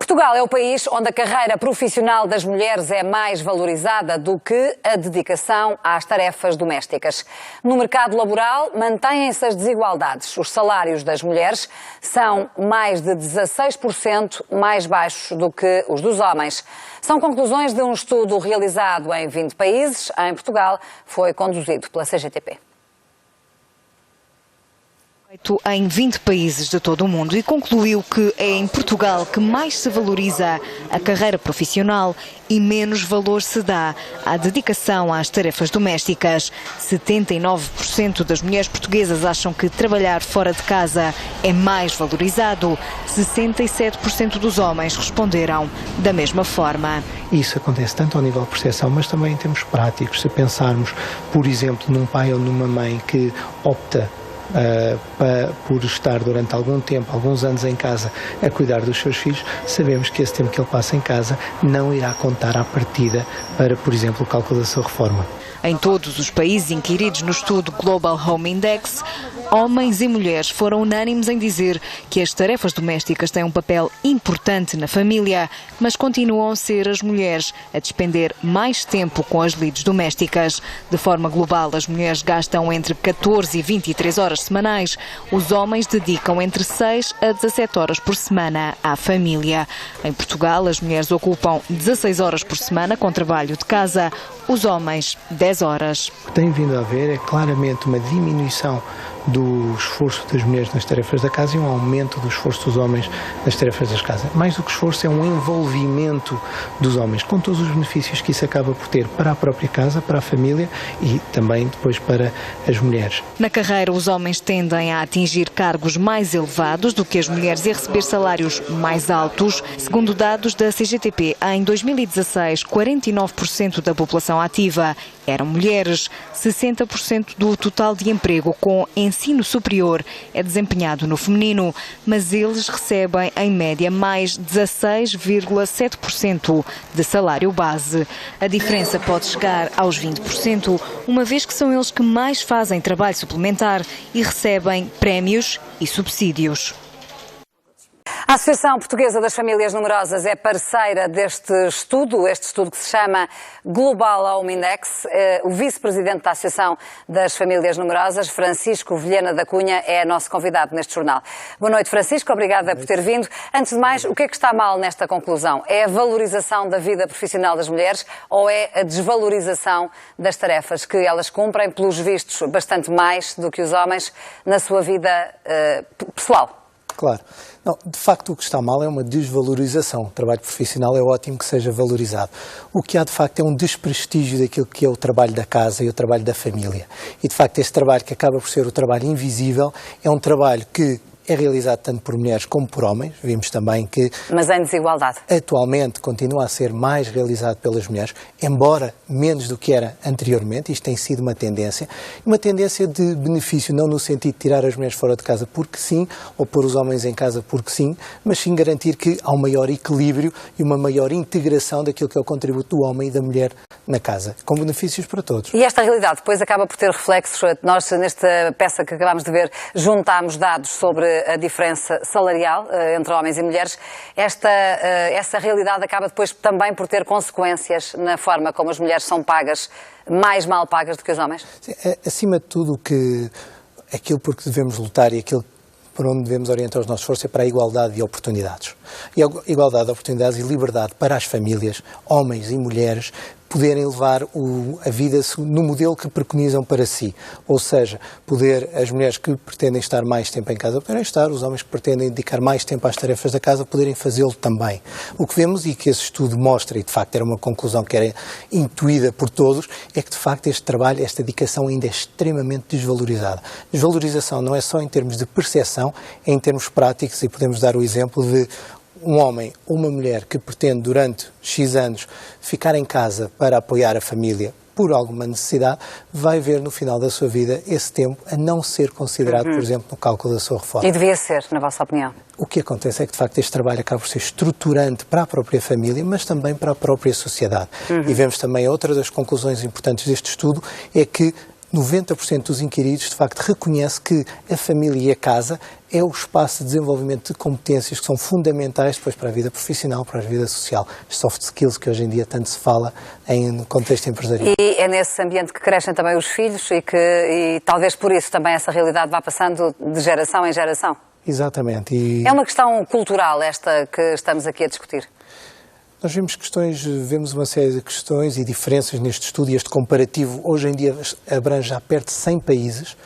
Portugal é o país onde a carreira profissional das mulheres é mais valorizada do que a dedicação às tarefas domésticas. No mercado laboral, mantêm-se as desigualdades. Os salários das mulheres são mais de 16% mais baixos do que os dos homens. São conclusões de um estudo realizado em 20 países. Em Portugal, foi conduzido pela CGTP. Feito em 20 países de todo o mundo e concluiu que é em Portugal que mais se valoriza a carreira profissional e menos valor se dá à dedicação às tarefas domésticas. 79% das mulheres portuguesas acham que trabalhar fora de casa é mais valorizado. 67% dos homens responderam da mesma forma. Isso acontece tanto ao nível de percepção, mas também em termos práticos. Se pensarmos, por exemplo, num pai ou numa mãe que opta por estar durante algum tempo, alguns anos em casa a cuidar dos seus filhos, sabemos que esse tempo que ele passa em casa não irá contar à partida para, por exemplo, o cálculo da sua reforma. Em todos os países inquiridos no estudo Global Home Index, homens e mulheres foram unânimes em dizer que as tarefas domésticas têm um papel importante na família, mas continuam a ser as mulheres a despender mais tempo com as lides domésticas. De forma global, as mulheres gastam entre 14 e 23 horas semanais. Os homens dedicam entre 6 a 17 horas por semana à família. Em Portugal, as mulheres ocupam 16 horas por semana com trabalho de casa, os homens 10 horas. O que tem vindo a haver é claramente uma diminuição do esforço das mulheres nas tarefas da casa e um aumento do esforço dos homens nas tarefas das casas. Mais do que esforço, é um envolvimento dos homens, com todos os benefícios que isso acaba por ter para a própria casa, para a família e também depois para as mulheres. Na carreira, os homens tendem a atingir cargos mais elevados do que as mulheres e a receber salários mais altos. Segundo dados da CGTP, em 2016, 49% da população ativa eram mulheres. 60% do total de emprego com ensino superior é desempenhado no feminino, mas eles recebem, em média, mais 16,7% de salário base. A diferença pode chegar aos 20%, uma vez que são eles que mais fazem trabalho suplementar e recebem prémios e subsídios. A Associação Portuguesa das Famílias Numerosas é parceira deste estudo, este estudo que se chama Global Home Index. O vice-presidente da Associação das Famílias Numerosas, Francisco Vilhena da Cunha, é nosso convidado neste jornal. Boa noite, Francisco, obrigada por ter vindo. Antes de mais, o que é que está mal nesta conclusão? É a valorização da vida profissional das mulheres ou é a desvalorização das tarefas que elas cumprem, pelos vistos, bastante mais do que os homens na sua vida pessoal? Claro. Não, de facto, o que está mal é uma desvalorização. O trabalho profissional é ótimo que seja valorizado. O que há, de facto, é um desprestígio daquilo que é o trabalho da casa e o trabalho da família. E, de facto, este trabalho, que acaba por ser o trabalho invisível, é um trabalho que é realizado tanto por mulheres como por homens. Vimos também que... Mas em desigualdade. Atualmente continua a ser mais realizado pelas mulheres, embora menos do que era anteriormente. Isto tem sido uma tendência de benefício, não no sentido de tirar as mulheres fora de casa porque sim, ou pôr os homens em casa porque sim, mas sim garantir que há um maior equilíbrio e uma maior integração daquilo que é o contributo do homem e da mulher na casa, com benefícios para todos. E esta realidade depois acaba por ter reflexos. Nós, nesta peça que acabámos de ver, juntámos dados sobre a diferença salarial entre homens e mulheres. Essa realidade acaba depois também por ter consequências na forma como as mulheres são pagas, mais mal pagas do que os homens? Sim, acima de tudo, aquilo por que devemos lutar e aquilo por onde devemos orientar os nossos esforços é para a igualdade de oportunidades. E a igualdade de oportunidades e liberdade para as famílias, homens e mulheres, poderem levar a vida no modelo que preconizam para si. Ou seja, as mulheres que pretendem estar mais tempo em casa poderem estar, os homens que pretendem dedicar mais tempo às tarefas da casa poderem fazê-lo também. O que vemos e que esse estudo mostra, e de facto era uma conclusão que era intuída por todos, é que de facto este trabalho, esta dedicação ainda é extremamente desvalorizada. Desvalorização não é só em termos de percepção, é em termos práticos, e podemos dar o exemplo de um homem ou uma mulher que pretende durante X anos ficar em casa para apoiar a família por alguma necessidade, vai ver no final da sua vida esse tempo a não ser considerado, por exemplo, no cálculo da sua reforma. E devia ser, na vossa opinião? O que acontece é que, de facto, este trabalho acaba por ser estruturante para a própria família, mas também para a própria sociedade. E vemos também outra das conclusões importantes deste estudo, é que 90% dos inquiridos, de facto, reconhece que a família e a casa é o espaço de desenvolvimento de competências que são fundamentais depois para a vida profissional, para a vida social, as soft skills que hoje em dia tanto se fala no contexto empresarial. E é nesse ambiente que crescem também os filhos e talvez por isso também essa realidade vá passando de geração em geração. Exatamente. É uma questão cultural esta que estamos aqui a discutir. Nós vemos uma série de questões e diferenças neste estudo, e este comparativo hoje em dia abrange já perto de 100 países.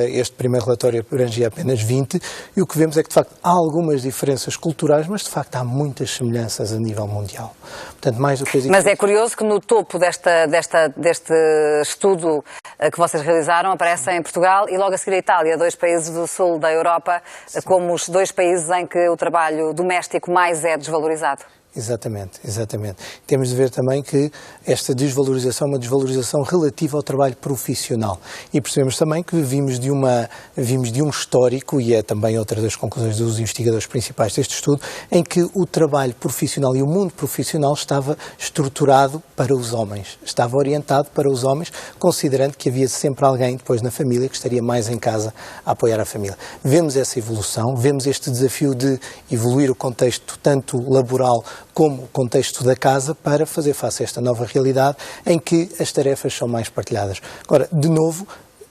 Este primeiro relatório abrangia apenas 20, e o que vemos é que, de facto, há algumas diferenças culturais, mas, de facto, há muitas semelhanças a nível mundial. Portanto, mais do que Mas é curioso que no topo deste estudo que vocês realizaram aparecem Portugal e logo a seguir a Itália, 2 países do sul da Europa, como os 2 países em que o trabalho doméstico mais é desvalorizado. Exatamente. Temos de ver também que esta desvalorização é uma desvalorização relativa ao trabalho profissional. E percebemos também que vimos de um histórico, e é também outra das conclusões dos investigadores principais deste estudo, em que o trabalho profissional e o mundo profissional estava estruturado para os homens, estava orientado para os homens, considerando que havia sempre alguém depois na família que estaria mais em casa a apoiar a família. Vemos essa evolução, vemos este desafio de evoluir o contexto tanto laboral como o contexto da casa para fazer face a esta nova realidade em que as tarefas são mais partilhadas. Agora, de novo,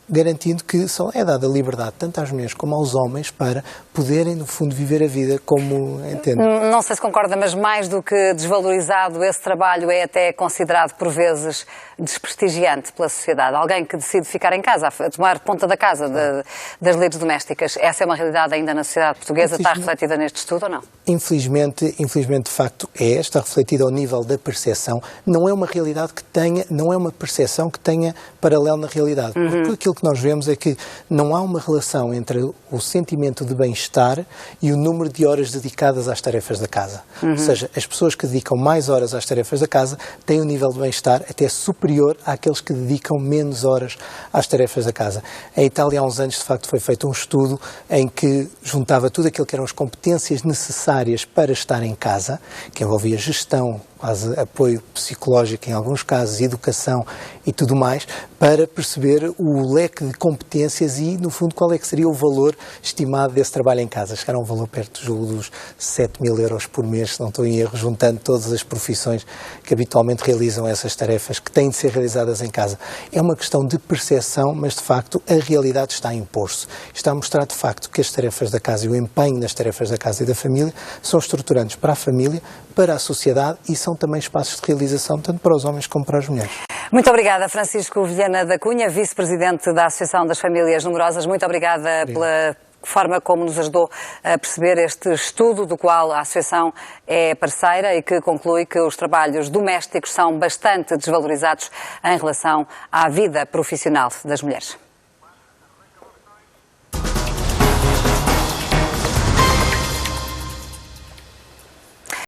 garantindo que é dada liberdade tanto às mulheres como aos homens para poderem, no fundo, viver a vida como entendem. Não sei se concorda, mas mais do que desvalorizado, esse trabalho é até considerado, por vezes, desprestigiante pela sociedade. Alguém que decide ficar em casa, a tomar conta da casa, das lides domésticas, essa é uma realidade ainda na sociedade portuguesa? Está refletida neste estudo ou não? Infelizmente, de facto, está refletida ao nível da percepção. Não é uma realidade não é uma percepção que tenha paralelo na realidade. Porque aquilo que nós vemos é que não há uma relação entre o sentimento de bem-estar e o número de horas dedicadas às tarefas da casa. Ou seja, as pessoas que dedicam mais horas às tarefas da casa têm um nível de bem-estar até superior àqueles que dedicam menos horas às tarefas da casa. Em Itália, há uns anos, de facto, foi feito um estudo em que juntava tudo aquilo que eram as competências necessárias para estar em casa, que envolvia gestão, quase apoio psicológico em alguns casos, educação e tudo mais, para perceber o leque de competências e, no fundo, qual é que seria o valor estimado desse trabalho em casa. Chegaram a um valor perto dos 7.000 euros por mês, se não estou em erro, juntando todas as profissões que habitualmente realizam essas tarefas que têm de ser realizadas em casa. É uma questão de percepção, mas, de facto, a realidade está a impor-se. Está a mostrar, de facto, que as tarefas da casa e o empenho nas tarefas da casa e da família são estruturantes para a família, para a sociedade e são também espaços de realização tanto para os homens como para as mulheres. Muito obrigada, Francisco Vilhena da Cunha, vice-presidente da Associação das Famílias Numerosas. Muito obrigada pela forma como nos ajudou a perceber este estudo do qual a Associação é parceira e que conclui que os trabalhos domésticos são bastante desvalorizados em relação à vida profissional das mulheres.